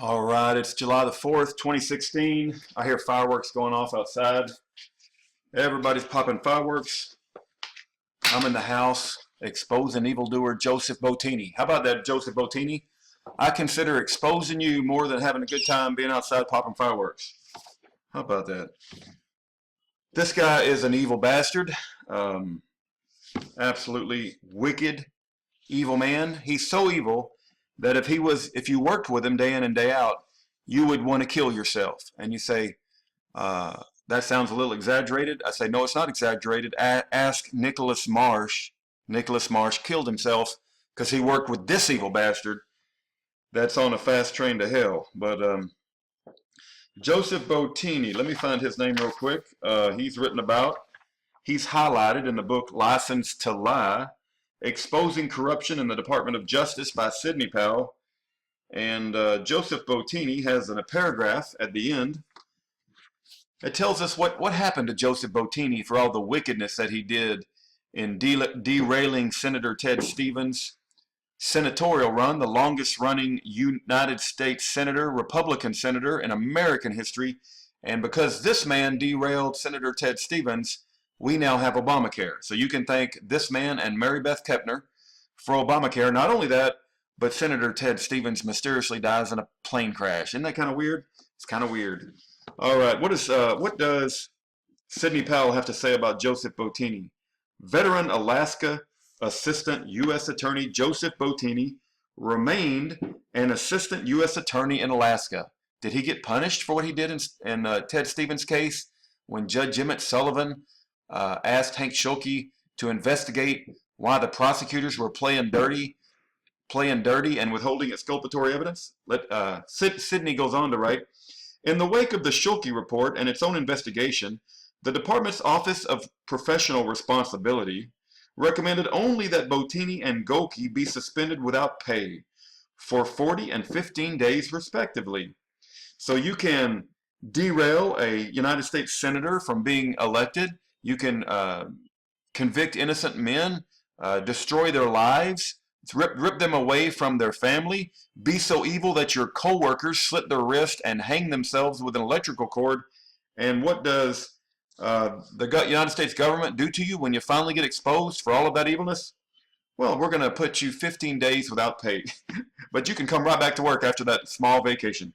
All right, it's July the 4th, 2016. I hear fireworks going off outside. Everybody's popping fireworks. I'm in the house exposing evildoer Joseph Bottini. How about that, Joseph Bottini? I consider exposing you more than having a good time being outside popping fireworks. How about that? This guy is an evil bastard. Absolutely wicked, evil man. He's so evil that if you worked with him day in and day out, you would want to kill yourself. And you say, that sounds a little exaggerated. I say, no, it's not exaggerated. Ask Nicholas Marsh. Nicholas Marsh killed himself because he worked with this evil bastard that's on a fast train to hell. But Joseph Bottini, let me find his name real quick. He's highlighted in the book License to Lie, Exposing Corruption in the Department of Justice by Sidney Powell. And Joseph Bottini has a paragraph at the end. It tells us what happened to Joseph Bottini for all the wickedness that he did in derailing Senator Ted Stevens' senatorial run, the longest running United States senator, Republican senator in American history. And because this man derailed Senator Ted Stevens, we now have Obamacare. So you can thank this man and Mary Beth Kepner for Obamacare. Not only that, but Senator Ted Stevens mysteriously dies in a plane crash. Isn't that kind of weird? It's kind of weird. All right, what does Sidney Powell have to say about Joseph Bottini? Veteran Alaska Assistant U.S. Attorney Joseph Bottini remained an Assistant U.S. Attorney in Alaska. Did he get punished for what he did in Ted Stevens' case when Judge Emmet Sullivan asked Hank Schuelke to investigate why the prosecutors were playing dirty and withholding exculpatory evidence? Sidney goes on to write, in the wake of the Schuelke report and its own investigation, the department's Office of Professional Responsibility recommended only that Bottini and Golke be suspended without pay for 40 and 15 days respectively. So you can derail a United States senator from being elected. You can convict innocent men, destroy their lives, rip them away from their family, be so evil that your co-workers slit their wrist and hang themselves with an electrical cord. And what does the United States government do to you when you finally get exposed for all of that evilness? Well, we're going to put you 15 days without pay, but you can come right back to work after that small vacation.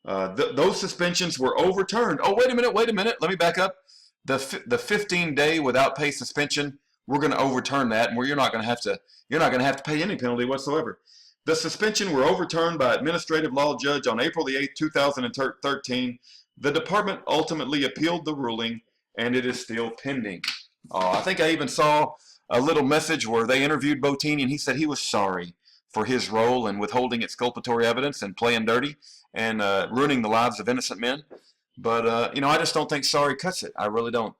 Those suspensions were overturned. Oh, wait a minute. Let me back up. The 15-day without pay suspension, we're going to overturn that, and you're not going to have to pay any penalty whatsoever. The suspension were overturned by administrative law judge on April the 8th, 2013. The department ultimately appealed the ruling, and it is still pending. I think I even saw a little message where they interviewed Bottini, and he said he was sorry for his role in withholding exculpatory evidence and playing dirty and ruining the lives of innocent men. But I just don't think sorry cuts it. I really don't.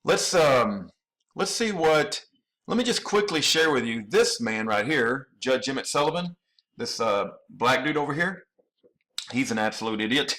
Let's see what. Let me just quickly share with you this man right here, Judge Emmet Sullivan, this black dude over here. He's an absolute idiot.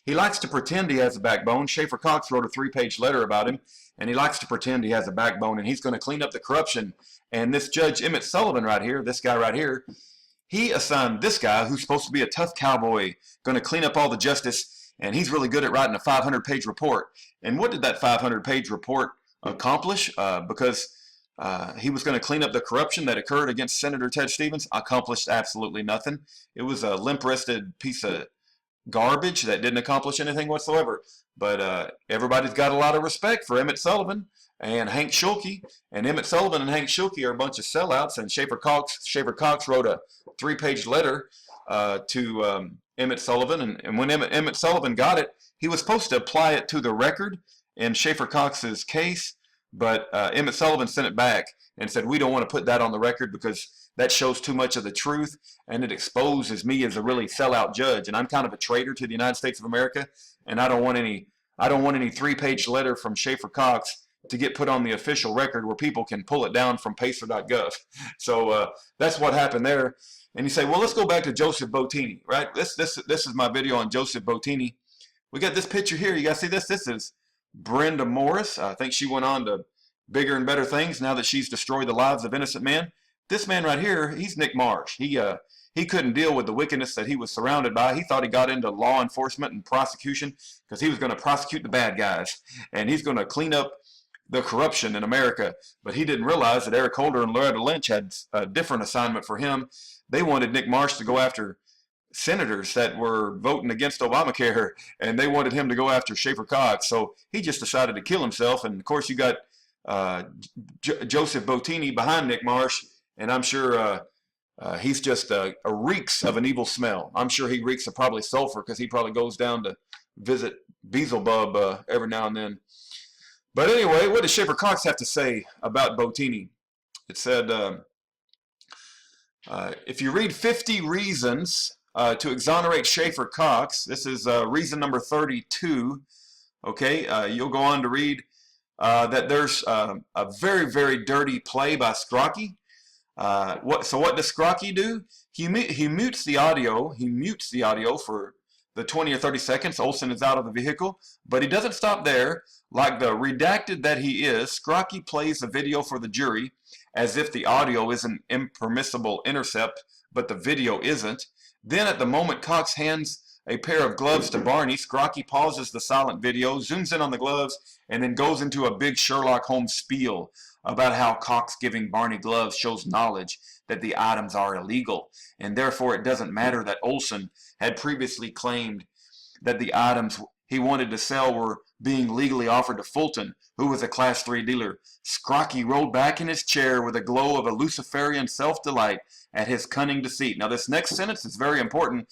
He likes to pretend he has a backbone. Schaeffer Cox wrote a 3-page letter about him, and he likes to pretend he has a backbone, and he's going to clean up the corruption. And this Judge Emmet Sullivan right here, this guy right here, he assigned this guy, who's supposed to be a tough cowboy, going to clean up all the justice, and he's really good at writing a 500-page report. And what did that 500-page report accomplish? Because he was going to clean up the corruption that occurred against Senator Ted Stevens. Accomplished absolutely nothing. It was a limp-wristed piece of garbage that didn't accomplish anything whatsoever. But everybody's got a lot of respect for Emmet Sullivan and Hank Schuelke. And Emmet Sullivan and Hank Schuelke are a bunch of sellouts. And Schaeffer Cox wrote a 3-page letter to Emmet Sullivan. And when Emmet Sullivan got it, he was supposed to apply it to the record in Schaeffer Cox's case. But Emmet Sullivan sent it back and said, we don't want to put that on the record because that shows too much of the truth, and it exposes me as a really sellout judge, and I'm kind of a traitor to the United States of America, and I don't want any 3-page letter from Schaeffer Cox to get put on the official record where people can pull it down from pacer.gov. So that's what happened there. And you say, well, let's go back to Joseph Bottini, right? This is my video on Joseph Bottini. We got this picture here. You guys see this? This is Brenda Morris. I think she went on to bigger and better things now that she's destroyed the lives of innocent men. This man right here, he's Nick Marsh. He couldn't deal with the wickedness that he was surrounded by. He thought he got into law enforcement and prosecution because he was going to prosecute the bad guys, and he's going to clean up the corruption in America. But he didn't realize that Eric Holder and Loretta Lynch had a different assignment for him. They wanted Nick Marsh to go after senators that were voting against Obamacare, and they wanted him to go after Schaeffer Cox. So he just decided to kill himself. And of course, you got Joseph Bottini behind Nick Marsh, and I'm sure he's just a reeks of an evil smell. I'm sure he reeks of probably sulfur because he probably goes down to visit Beelzebub every now and then. But anyway, what does Schaeffer Cox have to say about Bottini? It said, if you read 50 reasons to exonerate Schaeffer Cox, this is reason number 32, okay? You'll go on to read that there's a very, very dirty play by Schuelke. So what does Schuelke do? He mutes the audio. He mutes the audio for the 20 or 30 seconds. Olson is out of the vehicle, but he doesn't stop there. Like the redacted that he is, Schuelke plays the video for the jury as if the audio is an impermissible intercept, but the video isn't. Then at the moment Cox hands a pair of gloves to Barney, Schuelke pauses the silent video, zooms in on the gloves, and then goes into a big Sherlock Holmes spiel about how Cox giving Barney gloves shows knowledge that the items are illegal, and therefore it doesn't matter that Olson had previously claimed that the items he wanted to sell were being legally offered to Fulton, who was a Class 3 dealer. Schuelke rolled back in his chair with a glow of a Luciferian self-delight at his cunning deceit. Now this next sentence is very important.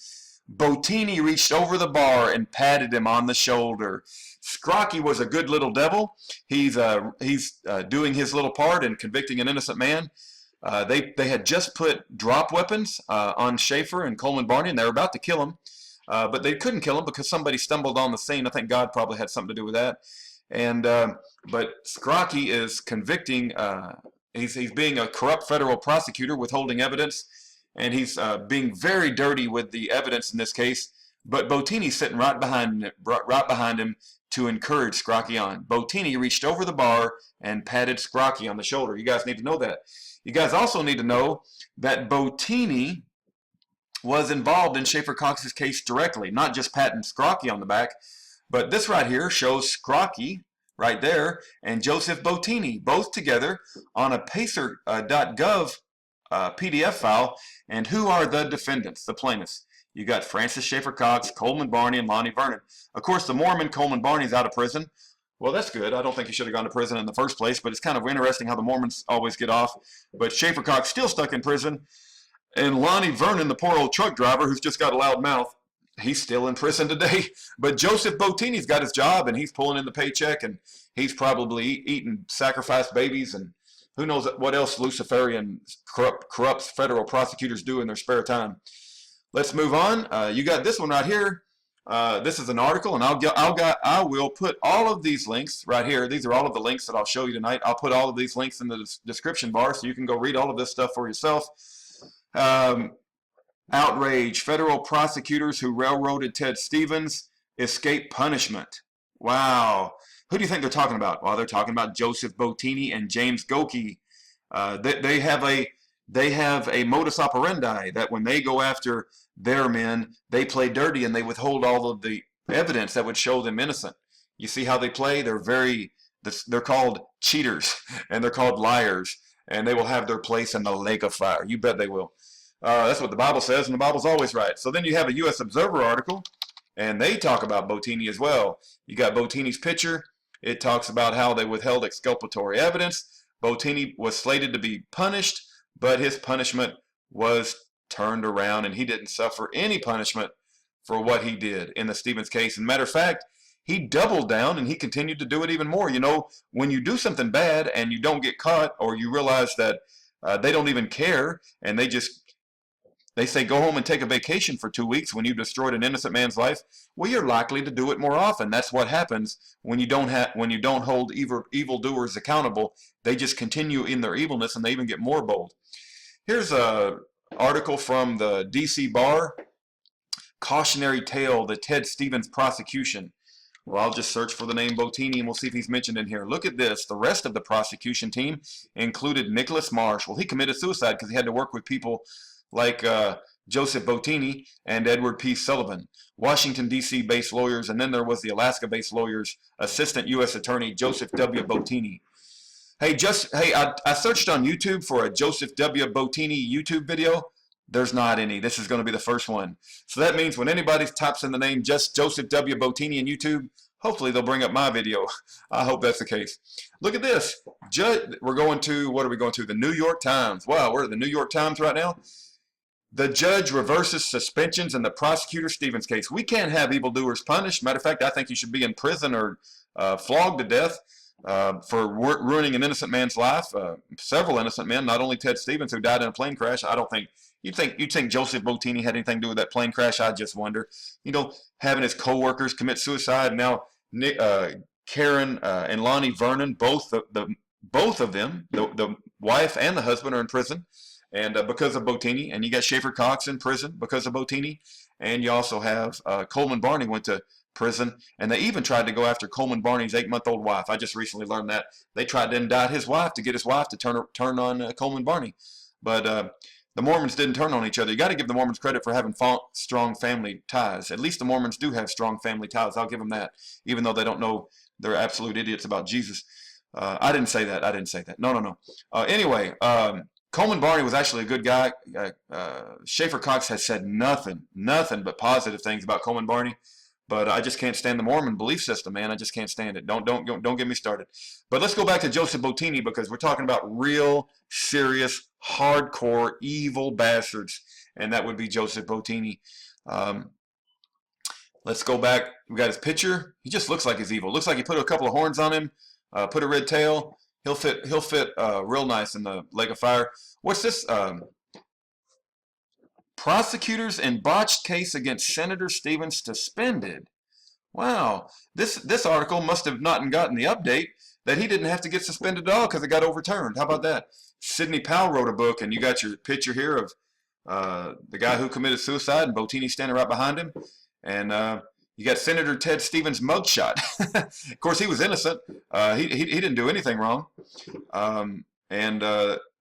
Bottini reached over the bar and patted him on the shoulder. Schuelke was a good little devil. He's doing his little part in convicting an innocent man. They had just put drop weapons on Schaeffer and Coleman Barney, and they were about to kill him. But they couldn't kill him because somebody stumbled on the scene. I think God probably had something to do with that. And but Schuelke is convicting. He's being a corrupt federal prosecutor, withholding evidence, and he's being very dirty with the evidence in this case. But Bottini's sitting right behind him to encourage Schuelke on. Bottini reached over the bar and patted Schuelke on the shoulder. You guys need to know that. You guys also need to know that Bottini was involved in Schaeffer Cox's case directly, not just patting Schuelke on the back, but this right here shows Schuelke right there and Joseph Bottini both together on a pacer.gov PDF file. And who are the defendants, the plaintiffs? You got Francis Schaeffer Cox, Coleman Barney, and Lonnie Vernon. Of course, the Mormon Coleman Barney's out of prison. Well, that's good. I don't think he should have gone to prison in the first place, but it's kind of interesting how the Mormons always get off. But Schaeffer Cox still stuck in prison. And Lonnie Vernon, the poor old truck driver who's just got a loud mouth, he's still in prison today. But Joseph Bottini's got his job, and he's pulling in the paycheck, and he's probably eating sacrificed babies, and who knows what else Luciferian corrupt federal prosecutors do in their spare time. Let's move on. You got this one right here. This is an article, and I will put all of these links right here. These are all of the links that I'll show you tonight. I'll put all of these links in the description bar so you can go read all of this stuff for yourself. Outrage. Federal prosecutors who railroaded Ted Stevens escape punishment. Wow. Who do you think they're talking about? Well, they're talking about Joseph Bottini and James Goki. They have a modus operandi that when they go after their men, they play dirty and they withhold all of the evidence that would show them innocent. You see how they play? They're called cheaters and they're called liars, and they will have their place in the lake of fire. You bet they will. That's what the Bible says, and the Bible's always right. So then you have a U.S. Observer article, and they talk about Bottini as well. You got Bottini's picture. It talks about how they withheld exculpatory evidence. Bottini was slated to be punished, but his punishment was turned around, and he didn't suffer any punishment for what he did in the Stevens case. And matter of fact, he doubled down, and he continued to do it even more. You know, when you do something bad and you don't get caught, or you realize that they don't even care, and they say go home and take a vacation for 2 weeks when you've destroyed an innocent man's life, well, you're likely to do it more often. That's what happens when you don't hold evildoers accountable. They just continue in their evilness, and they even get more bold. Here's a article from the D.C. Bar, Cautionary Tale, the Ted Stevens Prosecution. Well, I'll just search for the name Bottini, and we'll see if he's mentioned in here. Look at this. The rest of the prosecution team included Nicholas Marsh. Well, he committed suicide because he had to work with people like Joseph Bottini, and Edward P. Sullivan, Washington, D.C. based lawyers, and then there was the Alaska based lawyers, Assistant U.S. Attorney Joseph W. Bottini. Hey, I searched on YouTube for a Joseph W. Bottini YouTube video. There's not any. This is going to be the first one. So that means when anybody types in the name just Joseph W. Bottini in YouTube, hopefully they'll bring up my video. I hope that's the case. Look at this. We're going to, what are we going to? The New York Times. Wow, we're at the New York Times right now. The judge reverses suspensions in the prosecutor Stevens case. We can't have evildoers punished. Matter of fact, I think you should be in prison or flogged to death for ruining an innocent man's life. Several innocent men, not only Ted Stevens, who died in a plane crash. I don't think you'd think Joseph Bottini had anything to do with that plane crash. I just wonder. You know, having his co-workers commit suicide. And now Karen and Lonnie Vernon, both of them, the wife and the husband, are in prison, and because of Bottini. And you got Schaeffer Cox in prison because of Bottini, and you also have Coleman Barney went to prison, and they even tried to go after Coleman Barney's 8-month-old wife. I just recently learned that they tried to indict his wife to get his wife to turn on Coleman Barney, but the Mormons didn't turn on each other. You got to give the Mormons credit for having strong family ties. At least the Mormons do have strong family ties. I'll give them that, even though they don't know, they're absolute idiots about Jesus. I didn't say that. I didn't say that. No. Anyway, Coleman Barney was actually a good guy. Schaeffer Cox has said nothing but positive things about Coleman Barney. But I just can't stand the Mormon belief system, man. I just can't stand it. Don't get me started. But let's go back to Joseph Bottini, because we're talking about real, serious, hardcore, evil bastards, and that would be Joseph Bottini. Let's go back. We got his picture. He just looks like he's evil. Looks like he put a couple of horns on him, put a red tail. He'll fit real nice in the lake of fire. What's this? Prosecutors in botched case against Senator Stevens suspended. Wow, this article must have not gotten the update that he didn't have to get suspended at all because it got overturned. How about that? Sidney Powell wrote a book, and you got your picture here of the guy who committed suicide, and Bottini standing right behind him, and you got Senator Ted Stevens' mugshot. Of course, he was innocent. He didn't do anything wrong,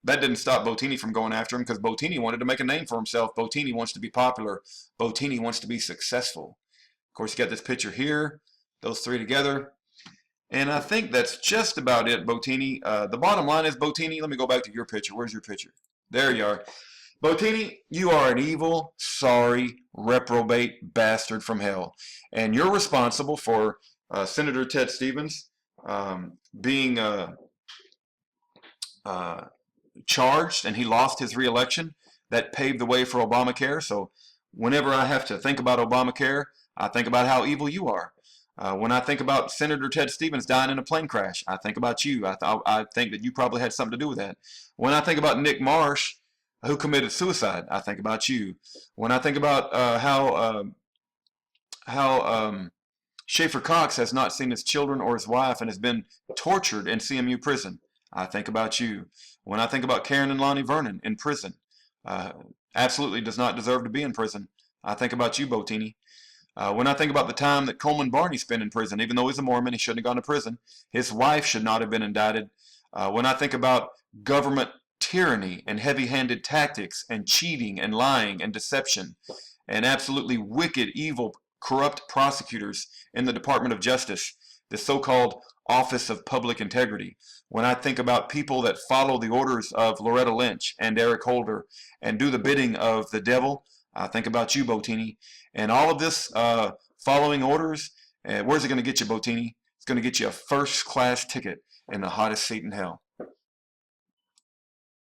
that didn't stop Bottini from going after him, because Bottini wanted to make a name for himself. Bottini wants to be popular. Bottini wants to be successful. Of course, you got this picture here, those three together. And I think that's just about it, Bottini. The bottom line is, Bottini, let me go back to your picture. Where's your picture? There you are. Bottini, you are an evil, sorry, reprobate bastard from hell. And you're responsible for Senator Ted Stevens being charged, and he lost his re-election. That paved the way for Obamacare. So whenever I have to think about Obamacare, I think about how evil you are. When I think about Senator Ted Stevens dying in a plane crash, I think about you. I think that you probably had something to do with that. When I think about Nick Marsh, who committed suicide, I think about you. When I think about how Schaeffer Cox has not seen his children or his wife and has been tortured in CMU prison, I think about you. When I think about Karen and Lonnie Vernon in prison, absolutely does not deserve to be in prison, I think about you, Bottini. When I think about the time that Coleman Barney spent in prison, even though he's a Mormon, he shouldn't have gone to prison. His wife should not have been indicted. When I think about government tyranny and heavy-handed tactics and cheating and lying and deception and absolutely wicked, evil, corrupt prosecutors in the Department of Justice, the so-called Office of Public Integrity. When I think about people that follow the orders of Loretta Lynch and Eric Holder and do the bidding of the devil, I think about you, Bottini. And all of this following orders, where's it going to get you, Bottini? It's going to get you a first-class ticket in the hottest seat in hell.